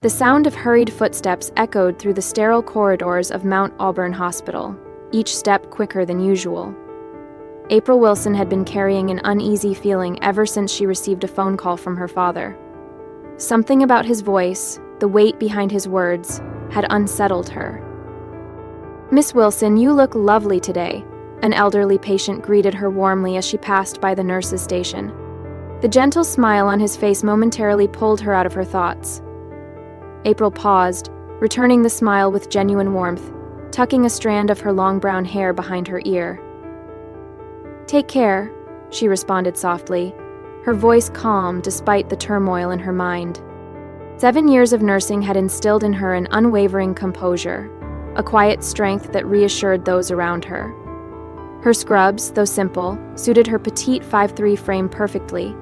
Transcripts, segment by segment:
The sound of hurried footsteps echoed through the sterile corridors of Mount Auburn Hospital, each step quicker than usual. April Wilson had been carrying an uneasy feeling ever since she received a phone call from her father. Something about his voice, the weight behind his words, had unsettled her. "Miss Wilson, you look lovely today," an elderly patient greeted her warmly as she passed by the nurse's station. The gentle smile on his face momentarily pulled her out of her thoughts. April paused, returning the smile with genuine warmth, tucking a strand of her long brown hair behind her ear. "Take care," she responded softly, her voice calm despite the turmoil in her mind. 7 years of nursing had instilled in her an unwavering composure, a quiet strength that reassured those around her. Her scrubs, though simple, suited her petite 5'3" frame perfectly,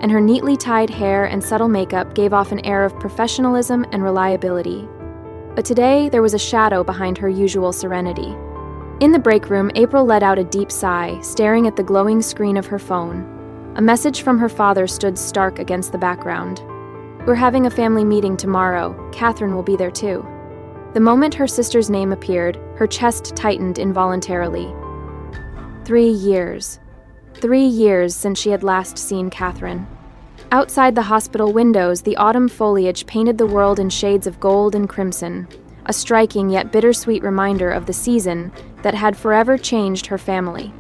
and her neatly tied hair and subtle makeup gave off an air of professionalism and reliability. But today, there was a shadow behind her usual serenity. In the break room, April let out a deep sigh, staring at the glowing screen of her phone. A message from her father stood stark against the background. "We're having a family meeting tomorrow. Catherine will be there too." The moment her sister's name appeared, her chest tightened involuntarily. 3 years. 3 years since she had last seen Catherine. Outside the hospital windows, the autumn foliage painted the world in shades of gold and crimson, a striking yet bittersweet reminder of the season that had forever changed her family.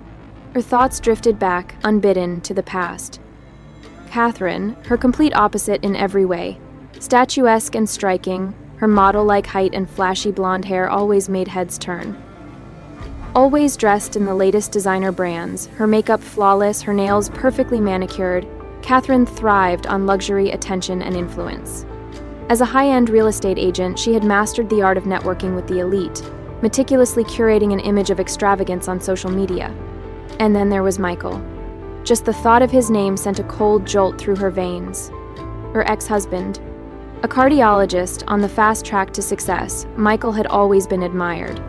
Her thoughts drifted back, unbidden, to the past. Catherine, her complete opposite in every way, statuesque and striking, her model-like height and flashy blonde hair always made heads turn. Always dressed in the latest designer brands, her makeup flawless, her nails perfectly manicured, Catherine thrived on luxury, attention, and influence. As a high-end real estate agent, she had mastered the art of networking with the elite, meticulously curating an image of extravagance on social media. And then there was Michael. Just the thought of his name sent a cold jolt through her veins. Her ex-husband. A cardiologist on the fast track to success, Michael had always been admired.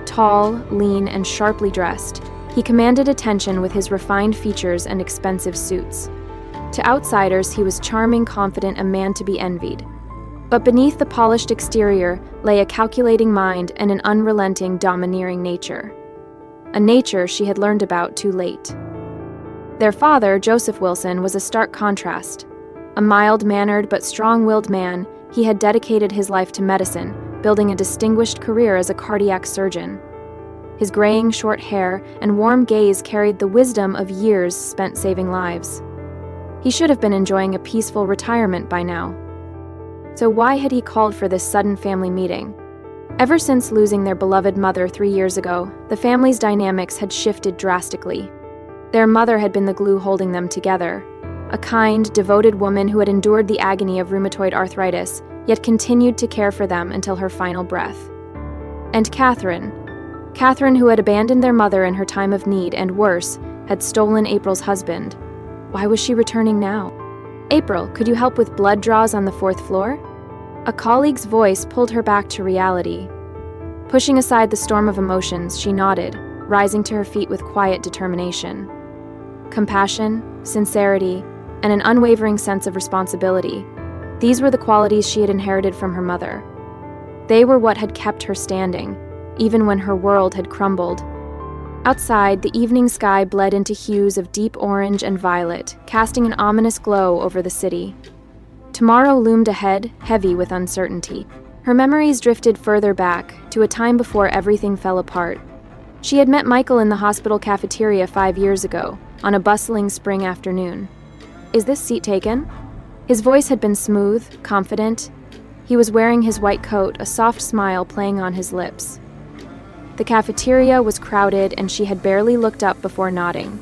Tall, lean, and sharply dressed, he commanded attention with his refined features and expensive suits. To outsiders, he was charming, confident, a man to be envied. But beneath the polished exterior lay a calculating mind and an unrelenting, domineering nature. A nature she had learned about too late. Their father, Joseph Wilson, was a stark contrast. A mild-mannered but strong-willed man, he had dedicated his life to medicine, building a distinguished career as a cardiac surgeon. His graying short hair and warm gaze carried the wisdom of years spent saving lives. He should have been enjoying a peaceful retirement by now. So why had he called for this sudden family meeting? Ever since losing their beloved mother 3 years ago, the family's dynamics had shifted drastically. Their mother had been the glue holding them together, a kind, devoted woman who had endured the agony of rheumatoid arthritis, yet continued to care for them until her final breath. And Catherine, who had abandoned their mother in her time of need and worse, had stolen April's husband. Why was she returning now? "April, could you help with blood draws on the 4th floor?" A colleague's voice pulled her back to reality. Pushing aside the storm of emotions, she nodded, rising to her feet with quiet determination. Compassion, sincerity, and an unwavering sense of responsibility. These were the qualities she had inherited from her mother. They were what had kept her standing, even when her world had crumbled. Outside, the evening sky bled into hues of deep orange and violet, casting an ominous glow over the city. Tomorrow loomed ahead, heavy with uncertainty. Her memories drifted further back, to a time before everything fell apart. She had met Michael in the hospital cafeteria 5 years ago, on a bustling spring afternoon. "Is this seat taken?" His voice had been smooth, confident. He was wearing his white coat, a soft smile playing on his lips. The cafeteria was crowded, and she had barely looked up before nodding.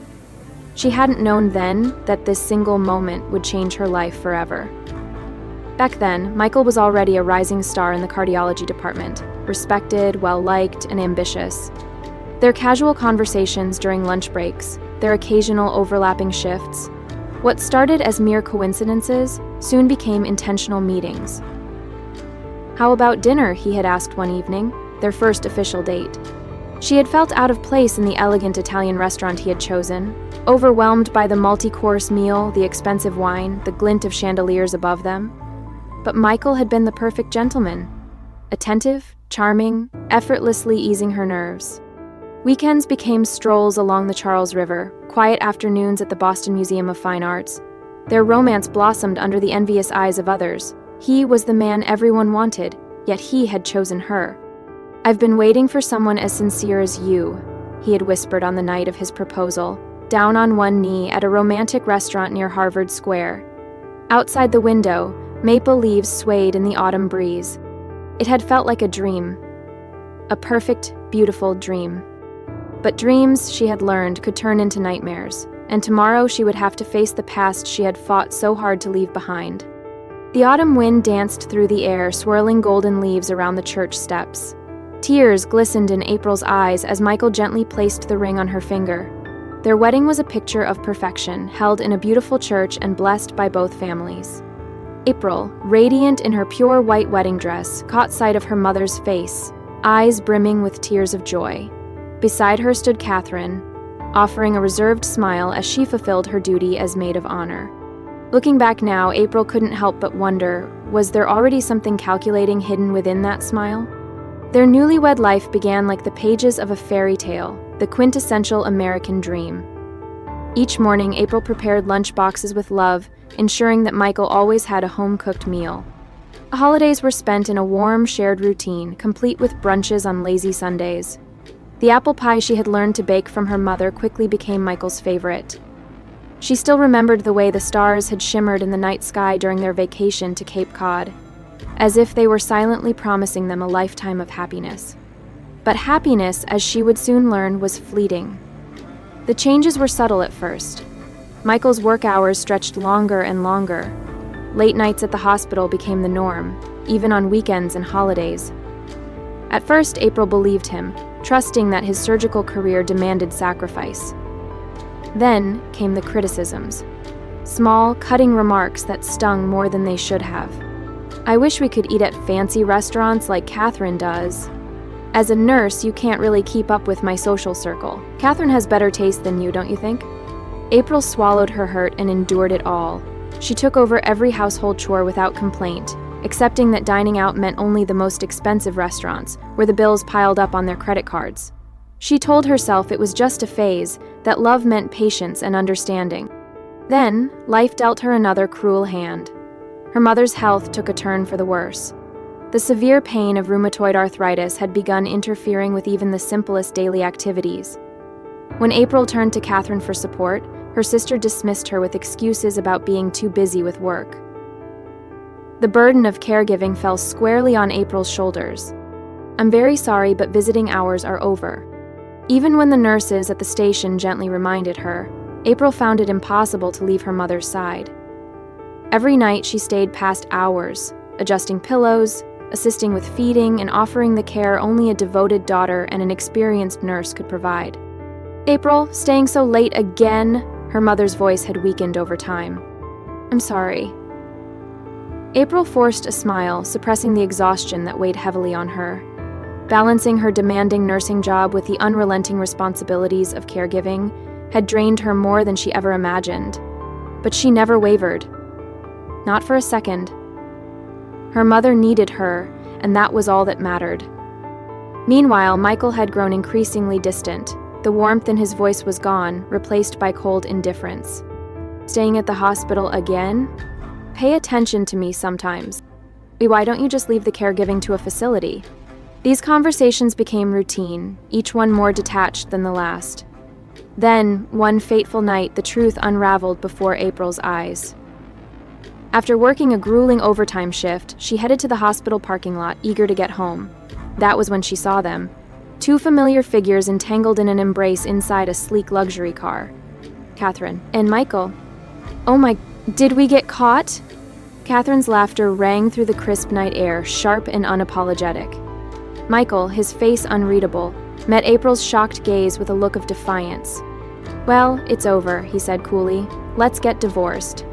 She hadn't known then that this single moment would change her life forever. Back then, Michael was already a rising star in the cardiology department, respected, well-liked, and ambitious. Their casual conversations during lunch breaks, their occasional overlapping shifts, what started as mere coincidences soon became intentional meetings. "How about dinner?" he had asked one evening, their first official date. She had felt out of place in the elegant Italian restaurant he had chosen, overwhelmed by the multi-course meal, the expensive wine, the glint of chandeliers above them. but Michael had been the perfect gentleman. Attentive, charming, effortlessly easing her nerves. Weekends became strolls along the Charles River, quiet afternoons at the Boston Museum of Fine Arts. Their romance blossomed under the envious eyes of others. He was the man everyone wanted, yet he had chosen her. "I've been waiting for someone as sincere as you," he had whispered on the night of his proposal, down on one knee at a romantic restaurant near Harvard Square. Outside the window, maple leaves swayed in the autumn breeze. It had felt like a dream. A perfect, beautiful dream. But dreams, she had learned, could turn into nightmares, and tomorrow she would have to face the past she had fought so hard to leave behind. The autumn wind danced through the air, swirling golden leaves around the church steps. Tears glistened in April's eyes as Michael gently placed the ring on her finger. Their wedding was a picture of perfection, held in a beautiful church and blessed by both families. April, radiant in her pure white wedding dress, caught sight of her mother's face, eyes brimming with tears of joy. Beside her stood Catherine, offering a reserved smile as she fulfilled her duty as maid of honor. Looking back now, April couldn't help but wonder, was there already something calculating hidden within that smile? Their newlywed life began like the pages of a fairy tale, the quintessential American dream. Each morning, April prepared lunch boxes with love, ensuring that Michael always had a home-cooked meal. The holidays were spent in a warm, shared routine, complete with brunches on lazy Sundays. The apple pie she had learned to bake from her mother quickly became Michael's favorite. She still remembered the way the stars had shimmered in the night sky during their vacation to Cape Cod, as if they were silently promising them a lifetime of happiness. But happiness, as she would soon learn, was fleeting. The changes were subtle at first. Michael's work hours stretched longer and longer. Late nights at the hospital became the norm, even on weekends and holidays. At first, April believed him, trusting that his surgical career demanded sacrifice. Then came the criticisms. Small, cutting remarks that stung more than they should have. "I wish we could eat at fancy restaurants like Catherine does. As a nurse, you can't really keep up with my social circle. Catherine has better taste than you, don't you think?" April swallowed her hurt and endured it all. She took over every household chore without complaint, accepting that dining out meant only the most expensive restaurants, where the bills piled up on their credit cards. She told herself it was just a phase, that love meant patience and understanding. Then, life dealt her another cruel hand. Her mother's health took a turn for the worse. The severe pain of rheumatoid arthritis had begun interfering with even the simplest daily activities. When April turned to Catherine for support, her sister dismissed her with excuses about being too busy with work. The burden of caregiving fell squarely on April's shoulders. "I'm very sorry, but visiting hours are over." Even when the nurses at the station gently reminded her, April found it impossible to leave her mother's side. Every night she stayed past hours, adjusting pillows, assisting with feeding, and offering the care only a devoted daughter and an experienced nurse could provide. "April, staying so late again?" Her mother's voice had weakened over time. "I'm sorry." April forced a smile, suppressing the exhaustion that weighed heavily on her. Balancing her demanding nursing job with the unrelenting responsibilities of caregiving had drained her more than she ever imagined. But she never wavered. Not for a second. Her mother needed her, and that was all that mattered. Meanwhile, Michael had grown increasingly distant. The warmth in his voice was gone, replaced by cold indifference. "Staying at the hospital again? Pay attention to me sometimes. Why don't you just leave the caregiving to a facility?" These conversations became routine, each one more detached than the last. Then, one fateful night, the truth unraveled before April's eyes. After working a grueling overtime shift, she headed to the hospital parking lot, eager to get home. That was when she saw them. Two familiar figures entangled in an embrace inside a sleek luxury car. Catherine and Michael. "Oh my, did we get caught?" Catherine's laughter rang through the crisp night air, sharp and unapologetic. Michael, his face unreadable, met April's shocked gaze with a look of defiance. "Well, it's over," he said coolly. "Let's get divorced."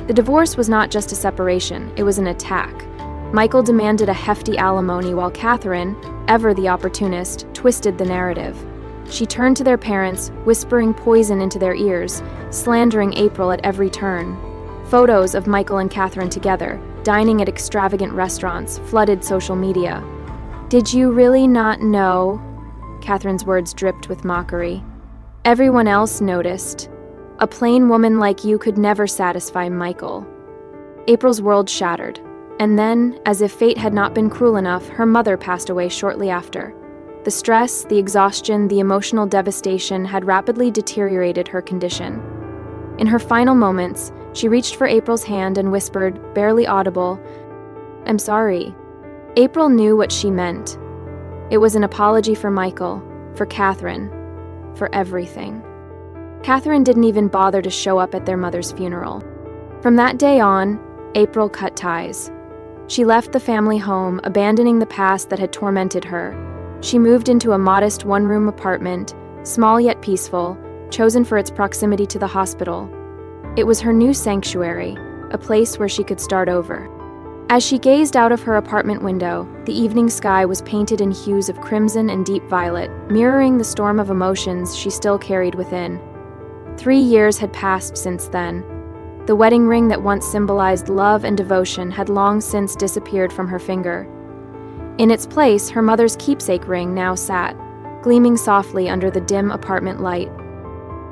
The divorce was not just a separation, it was an attack. Michael demanded a hefty alimony while Catherine, ever the opportunist, twisted the narrative. She turned to their parents, whispering poison into their ears, slandering April at every turn. Photos of Michael and Catherine together, dining at extravagant restaurants, flooded social media. "Did you really not know?" Catherine's words dripped with mockery. "Everyone else noticed. A plain woman like you could never satisfy Michael." April's world shattered, and then, as if fate had not been cruel enough, her mother passed away shortly after. The stress, the exhaustion, the emotional devastation had rapidly deteriorated her condition. In her final moments, she reached for April's hand and whispered, barely audible, "I'm sorry." April knew what she meant. It was an apology for Michael, for Catherine, for everything. Catherine didn't even bother to show up at their mother's funeral. From that day on, April cut ties. She left the family home, abandoning the past that had tormented her. She moved into a modest one-room apartment, small yet peaceful, chosen for its proximity to the hospital. It was her new sanctuary, a place where she could start over. As she gazed out of her apartment window, the evening sky was painted in hues of crimson and deep violet, mirroring the storm of emotions she still carried within. 3 years had passed since then. The wedding ring that once symbolized love and devotion had long since disappeared from her finger. In its place, her mother's keepsake ring now sat, gleaming softly under the dim apartment light.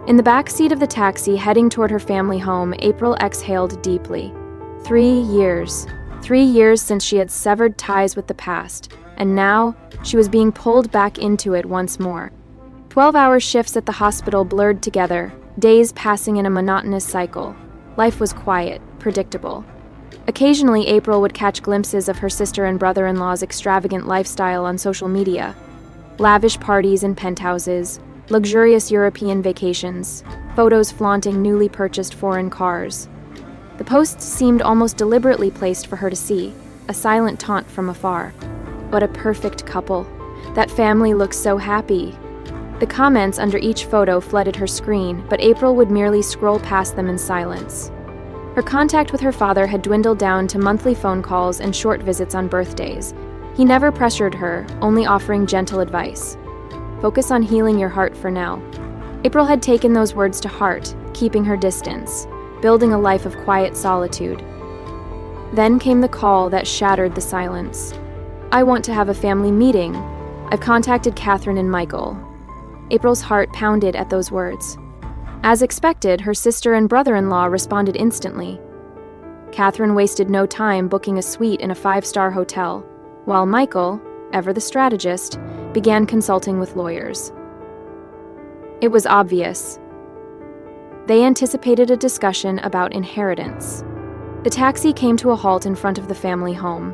In the back seat of the taxi heading toward her family home, April exhaled deeply. 3 years. 3 years since she had severed ties with the past, and now she was being pulled back into it once more. 12-hour shifts at the hospital blurred together, days passing in a monotonous cycle. Life was quiet, predictable. Occasionally, April would catch glimpses of her sister and brother-in-law's extravagant lifestyle on social media. Lavish parties in penthouses, luxurious European vacations, photos flaunting newly purchased foreign cars. The posts seemed almost deliberately placed for her to see, a silent taunt from afar. What a perfect couple. That family looks so happy. The comments under each photo flooded her screen, but April would merely scroll past them in silence. Her contact with her father had dwindled down to monthly phone calls and short visits on birthdays. He never pressured her, only offering gentle advice. Focus on healing your heart for now. April had taken those words to heart, keeping her distance, building a life of quiet solitude. Then came the call that shattered the silence. "I want to have a family meeting. I've contacted Catherine and Michael." April's heart pounded at those words. As expected, her sister and brother-in-law responded instantly. Catherine wasted no time booking a suite in a 5-star hotel, while Michael, ever the strategist, began consulting with lawyers. It was obvious. They anticipated a discussion about inheritance. The taxi came to a halt in front of the family home.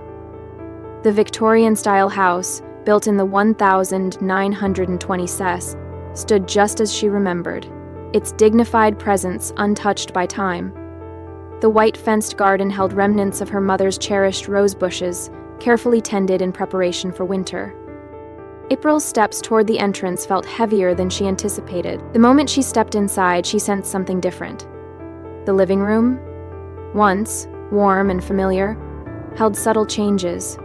The Victorian-style house, built in the 1920 cess, stood just as she remembered, its dignified presence untouched by time. The white-fenced garden held remnants of her mother's cherished rose bushes, carefully tended in preparation for winter. April's steps toward the entrance felt heavier than she anticipated. The moment she stepped inside, she sensed something different. The living room, once warm and familiar, held subtle changes.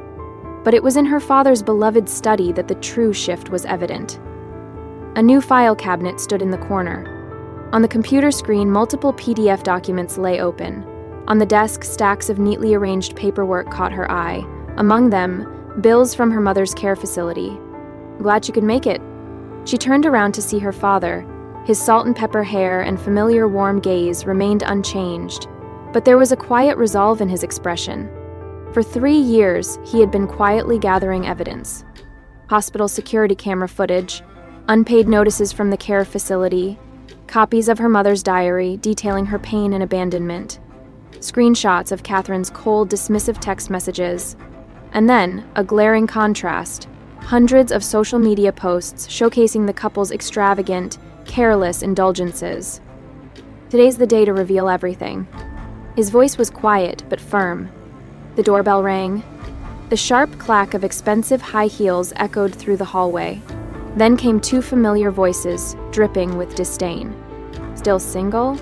But it was in her father's beloved study that the true shift was evident. A new file cabinet stood in the corner. On the computer screen, multiple PDF documents lay open. On the desk, stacks of neatly arranged paperwork caught her eye. Among them, bills from her mother's care facility. "Glad you could make it." She turned around to see her father. His salt and pepper hair and familiar warm gaze remained unchanged, but there was a quiet resolve in his expression. For 3 years, he had been quietly gathering evidence. Hospital security camera footage, unpaid notices from the care facility, copies of her mother's diary detailing her pain and abandonment, screenshots of Catherine's cold, dismissive text messages, and then, a glaring contrast, hundreds of social media posts showcasing the couple's extravagant, careless indulgences. "Today's the day to reveal everything." His voice was quiet but firm. The doorbell rang. The sharp clack of expensive high heels echoed through the hallway. Then came 2 familiar voices, dripping with disdain. "Still single?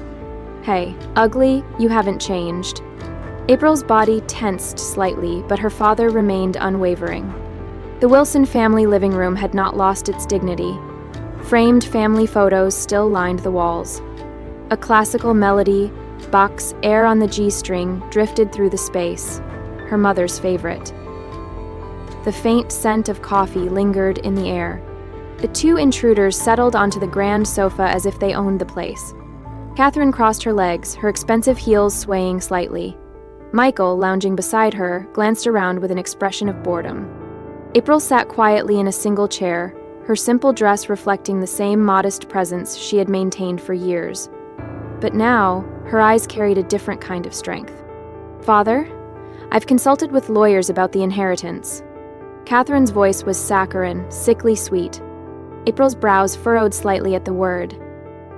Hey, ugly, you haven't changed." April's body tensed slightly, but her father remained unwavering. The Wilson family living room had not lost its dignity. Framed family photos still lined the walls. A classical melody, Bach's Air on the G string, drifted through the space. her mother's favorite. The faint scent of coffee lingered in the air. The two intruders settled onto the grand sofa as if they owned the place. Catherine crossed her legs, her expensive heels swaying slightly. Michael, lounging beside her, glanced around with an expression of boredom. April sat quietly in a single chair, her simple dress reflecting the same modest presence she had maintained for years. But now, her eyes carried a different kind of strength. "Father, I've consulted with lawyers about the inheritance." Catherine's voice was saccharine, sickly sweet. April's brows furrowed slightly at the word.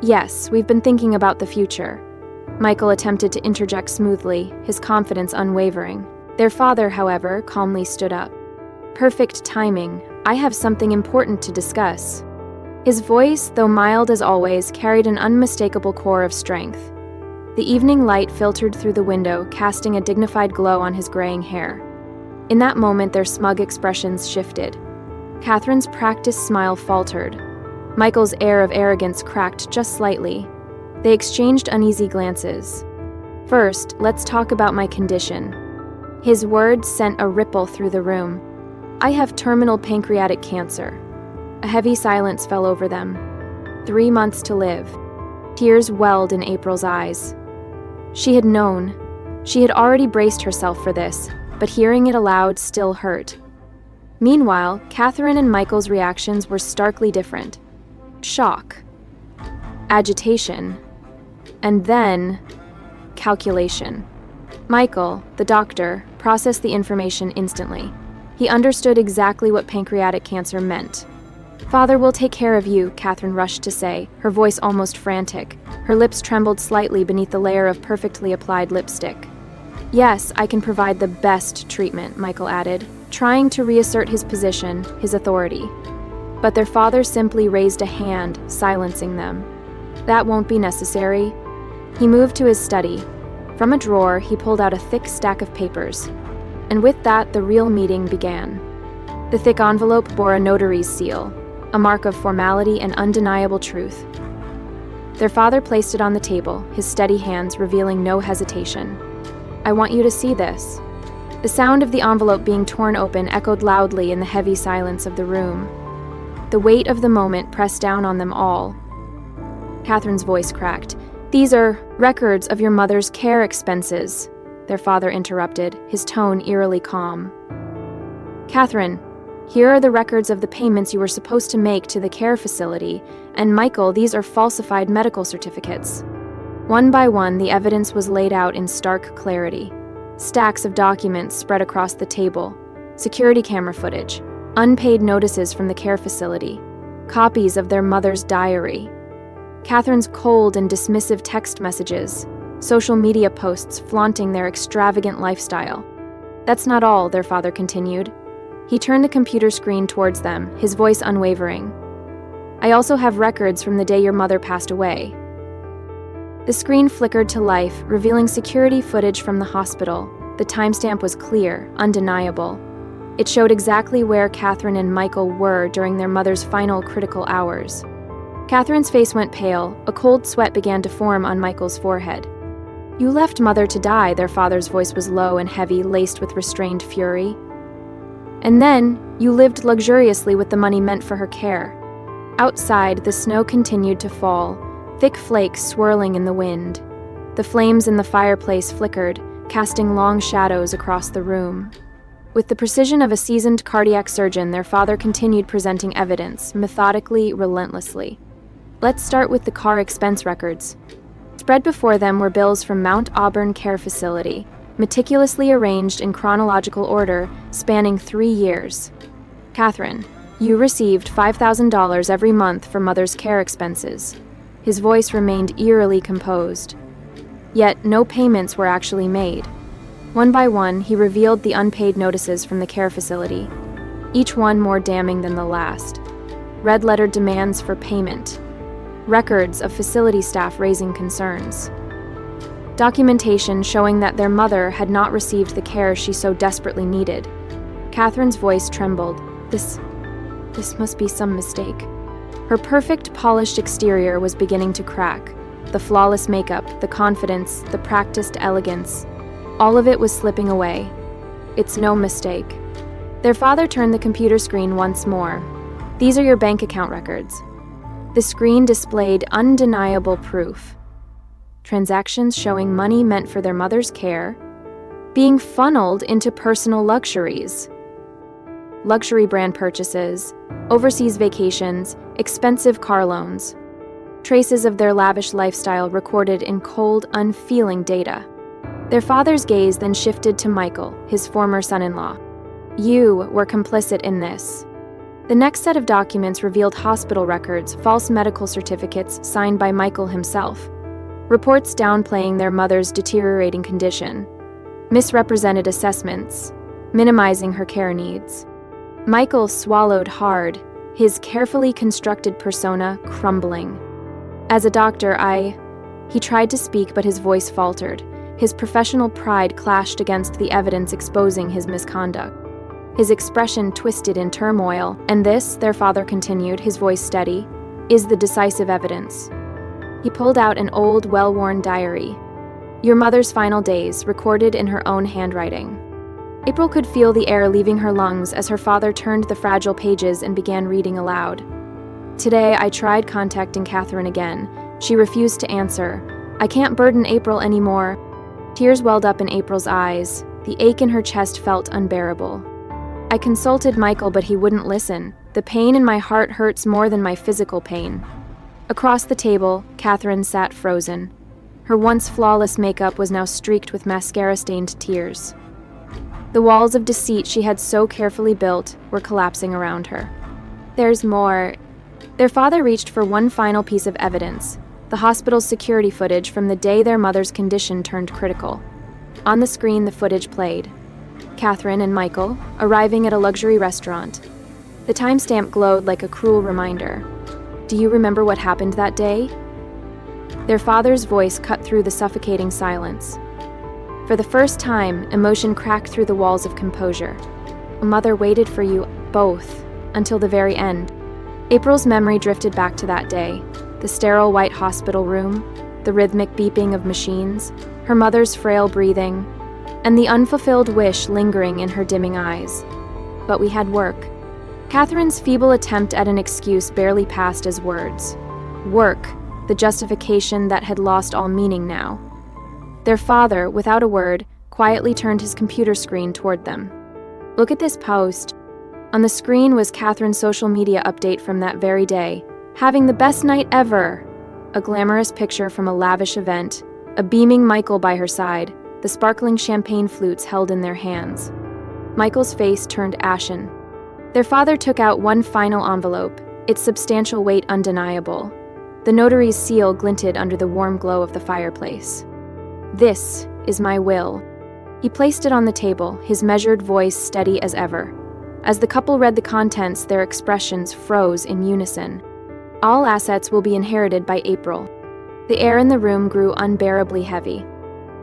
"Yes, we've been thinking about the future." Michael attempted to interject smoothly, his confidence unwavering. Their father, however, calmly stood up. "Perfect timing. I have something important to discuss." His voice, though mild as always, carried an unmistakable core of strength. The evening light filtered through the window, casting a dignified glow on his graying hair. In that moment, their smug expressions shifted. Catherine's practiced smile faltered. Michael's air of arrogance cracked just slightly. They exchanged uneasy glances. "First, let's talk about my condition." His words sent a ripple through the room. "I have terminal pancreatic cancer." A heavy silence fell over them. 3 months to live. Tears welled in April's eyes. She had known. She had already braced herself for this, but hearing it aloud still hurt. Meanwhile, Catherine and Michael's reactions were starkly different. Shock. Agitation. And then, calculation. Michael, the doctor, processed the information instantly. He understood exactly what pancreatic cancer meant. "Father will take care of you," Catherine rushed to say, her voice almost frantic. Her lips trembled slightly beneath the layer of perfectly applied lipstick. "Yes, I can provide the best treatment," Michael added, trying to reassert his position, his authority. But their father simply raised a hand, silencing them. "That won't be necessary." He moved to his study. From a drawer, he pulled out a thick stack of papers. And with that, the real meeting began. The thick envelope bore a notary's seal, a mark of formality and undeniable truth. Their father placed it on the table, his steady hands revealing no hesitation. "I want you to see this." The sound of the envelope being torn open echoed loudly in the heavy silence of the room. The weight of the moment pressed down on them all. Catherine's voice cracked. "These are records of your mother's care expenses," their father interrupted, his tone eerily calm. "Catherine, here are the records of the payments you were supposed to make to the care facility, and Michael, these are falsified medical certificates." One by one, the evidence was laid out in stark clarity. Stacks of documents spread across the table, security camera footage, unpaid notices from the care facility, copies of their mother's diary, Catherine's cold and dismissive text messages, social media posts flaunting their extravagant lifestyle. "That's not all," their father continued. He turned the computer screen towards them, his voice unwavering. "I also have records from the day your mother passed away." The screen flickered to life, revealing security footage from the hospital. The timestamp was clear, undeniable. It showed exactly where Catherine and Michael were during their mother's final critical hours. Catherine's face went pale, a cold sweat began to form on Michael's forehead. "You left Mother to die," their father's voice was low and heavy, laced with restrained fury. "And then, you lived luxuriously with the money meant for her care." Outside, the snow continued to fall, thick flakes swirling in the wind. The flames in the fireplace flickered, casting long shadows across the room. With the precision of a seasoned cardiac surgeon, their father continued presenting evidence, methodically, relentlessly. "Let's start with the car expense records." Spread before them were bills from Mount Auburn Care Facility, meticulously arranged in chronological order, spanning 3 years. "Catherine, you received $5,000 every month for Mother's care expenses." His voice remained eerily composed. Yet no payments were actually made. One by one, he revealed the unpaid notices from the care facility, each one more damning than the last. Red-lettered demands for payment. Records of facility staff raising concerns. Documentation showing that their mother had not received the care she so desperately needed. Catherine's voice trembled. This must be some mistake. Her perfect, polished exterior was beginning to crack. The flawless makeup, the confidence, the practiced elegance. All of it was slipping away. it's no mistake. Their father turned the computer screen once more. These are your bank account records. The screen displayed undeniable proof. Transactions showing money meant for their mother's care being funneled into personal luxuries. Luxury brand purchases, overseas vacations, expensive car loans. Traces of their lavish lifestyle recorded in cold, unfeeling data. Their father's gaze then shifted to Michael, his former son-in-law. You were complicit in this. The next set of documents revealed hospital records, false medical certificates signed by Michael himself, reports downplaying their mother's deteriorating condition, misrepresented assessments, minimizing her care needs. Michael swallowed hard, his carefully constructed persona crumbling. As a doctor, He tried to speak, but his voice faltered. His professional pride clashed against the evidence exposing his misconduct. His expression twisted in turmoil, and this, their father continued, his voice steady, is the decisive evidence. He pulled out an old, well-worn diary. Your mother's final days, recorded in her own handwriting. April could feel the air leaving her lungs as her father turned the fragile pages and began reading aloud. Today, I tried contacting Catherine again. She refused to answer. I can't burden April anymore. Tears welled up in April's eyes. The ache in her chest felt unbearable. I consulted Michael, but he wouldn't listen. The pain in my heart hurts more than my physical pain. Across the table, Catherine sat frozen. Her once flawless makeup was now streaked with mascara-stained tears. The walls of deceit she had so carefully built were collapsing around her. There's more. Their father reached for one final piece of evidence, the hospital's security footage from the day their mother's condition turned critical. On the screen, the footage played. Catherine and Michael arriving at a luxury restaurant. The timestamp glowed like a cruel reminder. Do you remember what happened that day? Their father's voice cut through the suffocating silence. For the first time, emotion cracked through the walls of composure. Mother waited for you both until the very end. April's memory drifted back to that day. The sterile white hospital room, the rhythmic beeping of machines, her mother's frail breathing, and the unfulfilled wish lingering in her dimming eyes. But we had work. Catherine's feeble attempt at an excuse barely passed as words. Work, the justification that had lost all meaning now. Their father, without a word, quietly turned his computer screen toward them. Look at this post. On the screen was Catherine's social media update from that very day. Having the best night ever! A glamorous picture from a lavish event, a beaming Michael by her side, the sparkling champagne flutes held in their hands. Michael's face turned ashen. Their father took out one final envelope, its substantial weight undeniable. The notary's seal glinted under the warm glow of the fireplace. This is my will. He placed it on the table, his measured voice steady as ever. As the couple read the contents, their expressions froze in unison. All assets will be inherited by April. The air in the room grew unbearably heavy.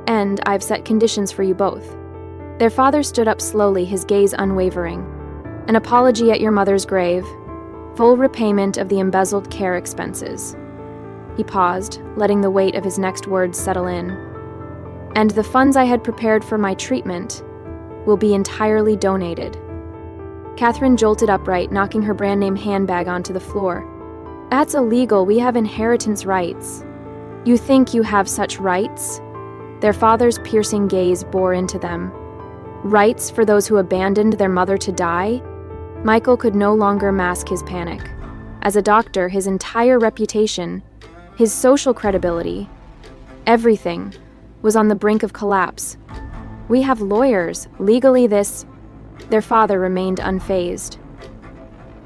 And I've set conditions for you both. Their father stood up slowly, his gaze unwavering. An apology at your mother's grave. Full repayment of the embezzled care expenses. He paused, letting the weight of his next words settle in. And the funds I had prepared for my treatment will be entirely donated. Catherine jolted upright, knocking her brand-name handbag onto the floor. That's illegal. We have inheritance rights. You think you have such rights? Their father's piercing gaze bore into them. Rights for those who abandoned their mother to die? Michael could no longer mask his panic. As a doctor, his entire reputation, his social credibility, everything was on the brink of collapse. We have lawyers. Legally, this... Their father remained unfazed.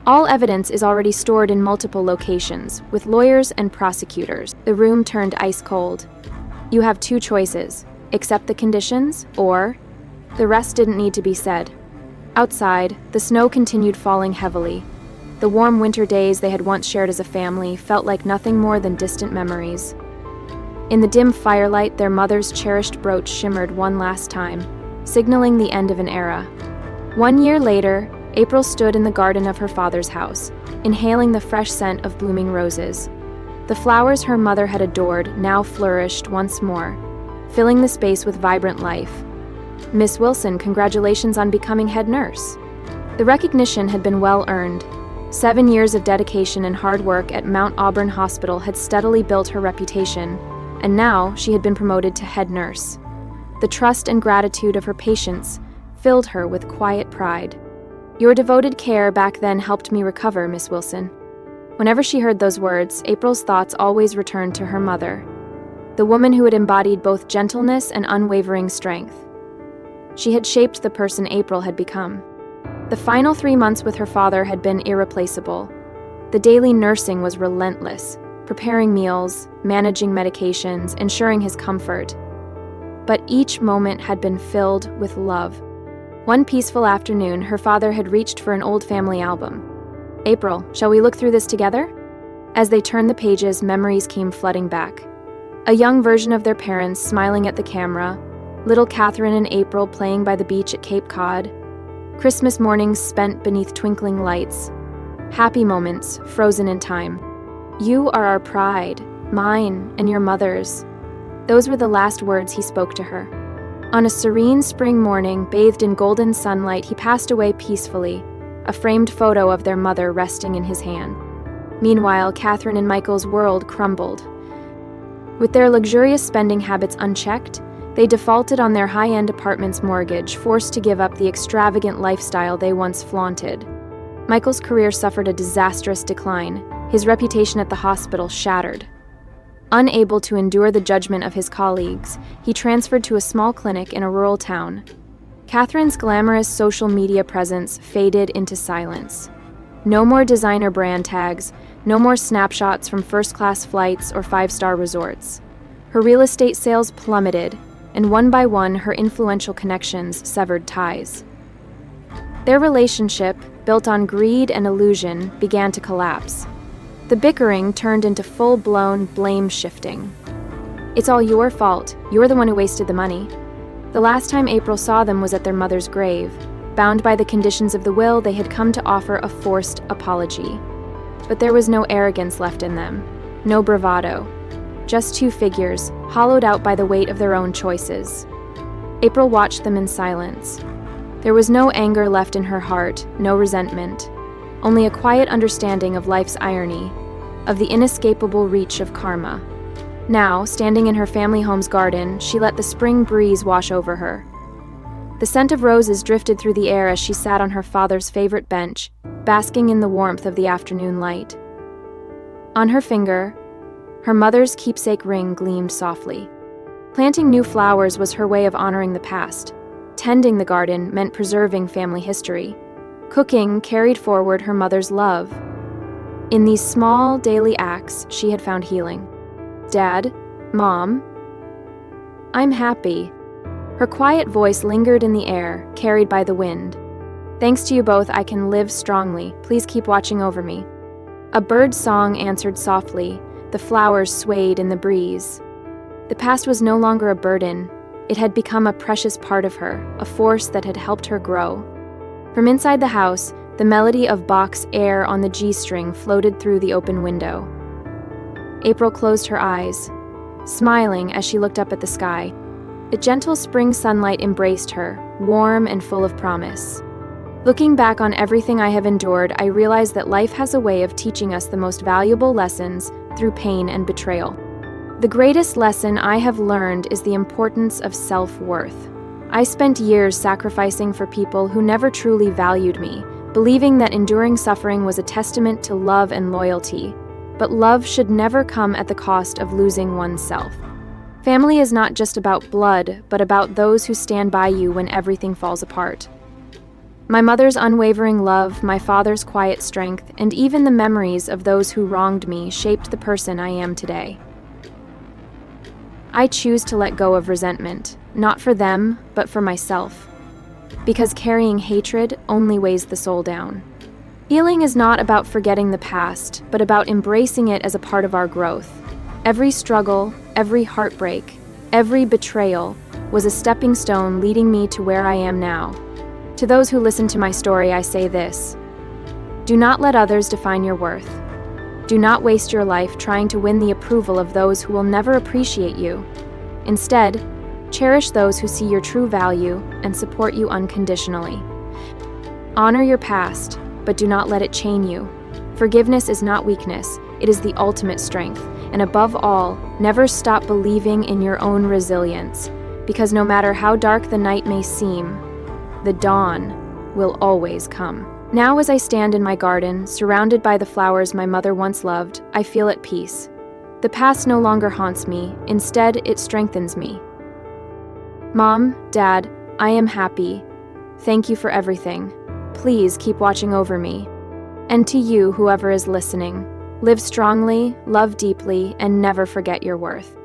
All evidence is already stored in multiple locations, with lawyers and prosecutors. The room turned ice cold. You have two choices: accept the conditions, or... The rest didn't need to be said. Outside, the snow continued falling heavily. The warm winter days they had once shared as a family felt like nothing more than distant memories. In the dim firelight, their mother's cherished brooch shimmered one last time, signaling the end of an era. 1 year later, April stood in the garden of her father's house, inhaling the fresh scent of blooming roses. The flowers her mother had adored now flourished once more, filling the space with vibrant life. "Miss Wilson, congratulations on becoming head nurse." The recognition had been well earned. 7 years of dedication and hard work at Mount Auburn Hospital had steadily built her reputation, and now she had been promoted to head nurse. The trust and gratitude of her patients filled her with quiet pride. "Your devoted care back then helped me recover, Miss Wilson." Whenever she heard those words, April's thoughts always returned to her mother, the woman who had embodied both gentleness and unwavering strength. She had shaped the person April had become. The final 3 months with her father had been irreplaceable. The daily nursing was relentless, preparing meals, managing medications, ensuring his comfort. But each moment had been filled with love. One peaceful afternoon, her father had reached for an old family album. "April, shall we look through this together?" As they turned the pages, memories came flooding back. A young version of their parents smiling at the camera, little Catherine and April playing by the beach at Cape Cod, Christmas mornings spent beneath twinkling lights, happy moments frozen in time. "You are our pride, mine and your mother's." Those were the last words he spoke to her. On a serene spring morning, bathed in golden sunlight, he passed away peacefully, a framed photo of their mother resting in his hand. Meanwhile, Catherine and Michael's world crumbled. With their luxurious spending habits unchecked, they defaulted on their high-end apartment's mortgage, forced to give up the extravagant lifestyle they once flaunted. Michael's career suffered a disastrous decline, his reputation at the hospital shattered. Unable to endure the judgment of his colleagues, he transferred to a small clinic in a rural town. Catherine's glamorous social media presence faded into silence. No more designer brand tags, no more snapshots from first-class flights or five-star resorts. Her real estate sales plummeted, and one by one, her influential connections severed ties. Their relationship, built on greed and illusion, began to collapse. The bickering turned into full-blown blame-shifting. "It's all your fault. You're the one who wasted the money." The last time April saw them was at their mother's grave. Bound by the conditions of the will, they had come to offer a forced apology. But there was no arrogance left in them, no bravado. Just two figures, hollowed out by the weight of their own choices. April watched them in silence. There was no anger left in her heart, no resentment, only a quiet understanding of life's irony, of the inescapable reach of karma. Now, standing in her family home's garden, she let the spring breeze wash over her. The scent of roses drifted through the air as she sat on her father's favorite bench, basking in the warmth of the afternoon light. On her finger, her mother's keepsake ring gleamed softly. Planting new flowers was her way of honoring the past. Tending the garden meant preserving family history. Cooking carried forward her mother's love. In these small, daily acts, she had found healing. "Dad, Mom, I'm happy." Her quiet voice lingered in the air, carried by the wind. "Thanks to you both, I can live strongly. Please keep watching over me." A bird's song answered softly. The flowers swayed in the breeze. The past was no longer a burden. It had become a precious part of her, a force that had helped her grow. From inside the house, the melody of Bach's Air on the G-string floated through the open window. April closed her eyes, smiling as she looked up at the sky. The gentle spring sunlight embraced her, warm and full of promise. Looking back on everything I have endured, I realize that life has a way of teaching us the most valuable lessons through pain and betrayal. The greatest lesson I have learned is the importance of self-worth. I spent years sacrificing for people who never truly valued me, believing that enduring suffering was a testament to love and loyalty. But love should never come at the cost of losing oneself. Family is not just about blood, but about those who stand by you when everything falls apart. My mother's unwavering love, my father's quiet strength, and even the memories of those who wronged me shaped the person I am today. I choose to let go of resentment, not for them, but for myself. Because carrying hatred only weighs the soul down. Healing is not about forgetting the past, but about embracing it as a part of our growth. Every struggle, every heartbreak, every betrayal was a stepping stone leading me to where I am now. To those who listen to my story, I say this: do not let others define your worth. Do not waste your life trying to win the approval of those who will never appreciate you. Instead, Cherish those who see your true value and support you unconditionally. Honor your past, but do not let it chain you. Forgiveness is not weakness, it is the ultimate strength. And above all, never stop believing in your own resilience, because no matter how dark the night may seem, the dawn will always come. Now, as I stand in my garden, surrounded by the flowers my mother once loved, I feel at peace. The past no longer haunts me, instead it strengthens me. Mom, Dad, I am happy. Thank you for everything. Please keep watching over me. And to you, whoever is listening, live strongly, love deeply, and never forget your worth.